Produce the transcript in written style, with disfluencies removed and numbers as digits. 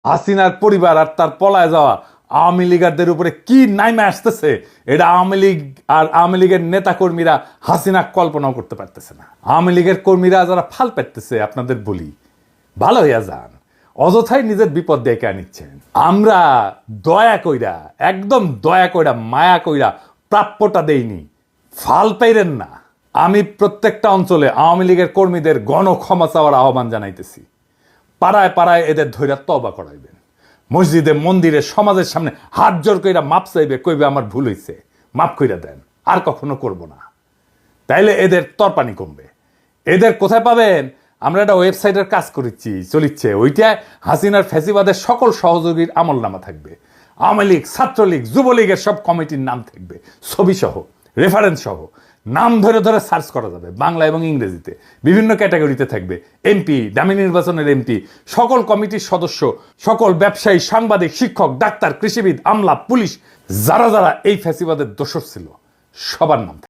হাসিনার পরিবার আর তার পলায় যাওয়া আওয়ামী লীগারদের উপরে কি নাইমে আসতেছে, এটা আওয়ামী লীগ আর আওয়ামী লীগের নেতা কর্মীরা হাসিনা কল্পনাও করতে পারতেছে না। আওয়ামী লীগের কর্মীরা যারা ফাল পেতেছে, আপনাদের বলি ভালো হইয়া যান, অযথাই নিজের বিপদ ডেকে আনিচ্ছেন। আমরা দয়া কইরা, একদম দয়া কইরা, মায়া কইরা প্রাপ্যটা দেইনি, ফাল পাইরেন না। আমি প্রত্যেকটা অঞ্চলে আওয়ামী লীগের কর্মীদের গণ ক্ষমা চাওয়ার আহ্বান জানাইতেছি। পাড়ায় পাড়ায় এদের ধৈর্য তওবা করাইবেন, মসজিদে মন্দিরে সমাজের সামনে হাত জোর কইরা মাপ চাইবে, কইবে আমার ভুল হইছে, মাপ কইরা দেন, আর কখনো করব না। তাইলে এদের তরপানি কমবে। এদের কোথায় পাবেন? আমরা একটা ওয়েবসাইটের কাজ করেছি, চলিচ্ছে, ওইটায় হাসিনার ফ্যাসিবাদের সকল সহযোগীর আমলনামা থাকবে। আওয়ামী লীগ, ছাত্রলীগ, যুবলীগের সব কমিটির নাম থাকবে, ছবি সহ, রেফারেন্স সহ, নাম ধরে ধরে সার্চ করা যাবে, বাংলা এবং ইংরেজিতে বিভিন্ন ক্যাটাগরিতে থাকবে। এমপি, দামি নির্বাচনের এমপি, সকল কমিটির সদস্য, সকল ব্যবসায়ী, সাংবাদিক, শিক্ষক, ডাক্তার, কৃষিবিদ, আমলা, পুলিশ, যারা যারা এই ফ্যাসিবাদের দোষর ছিল, সবার নাম।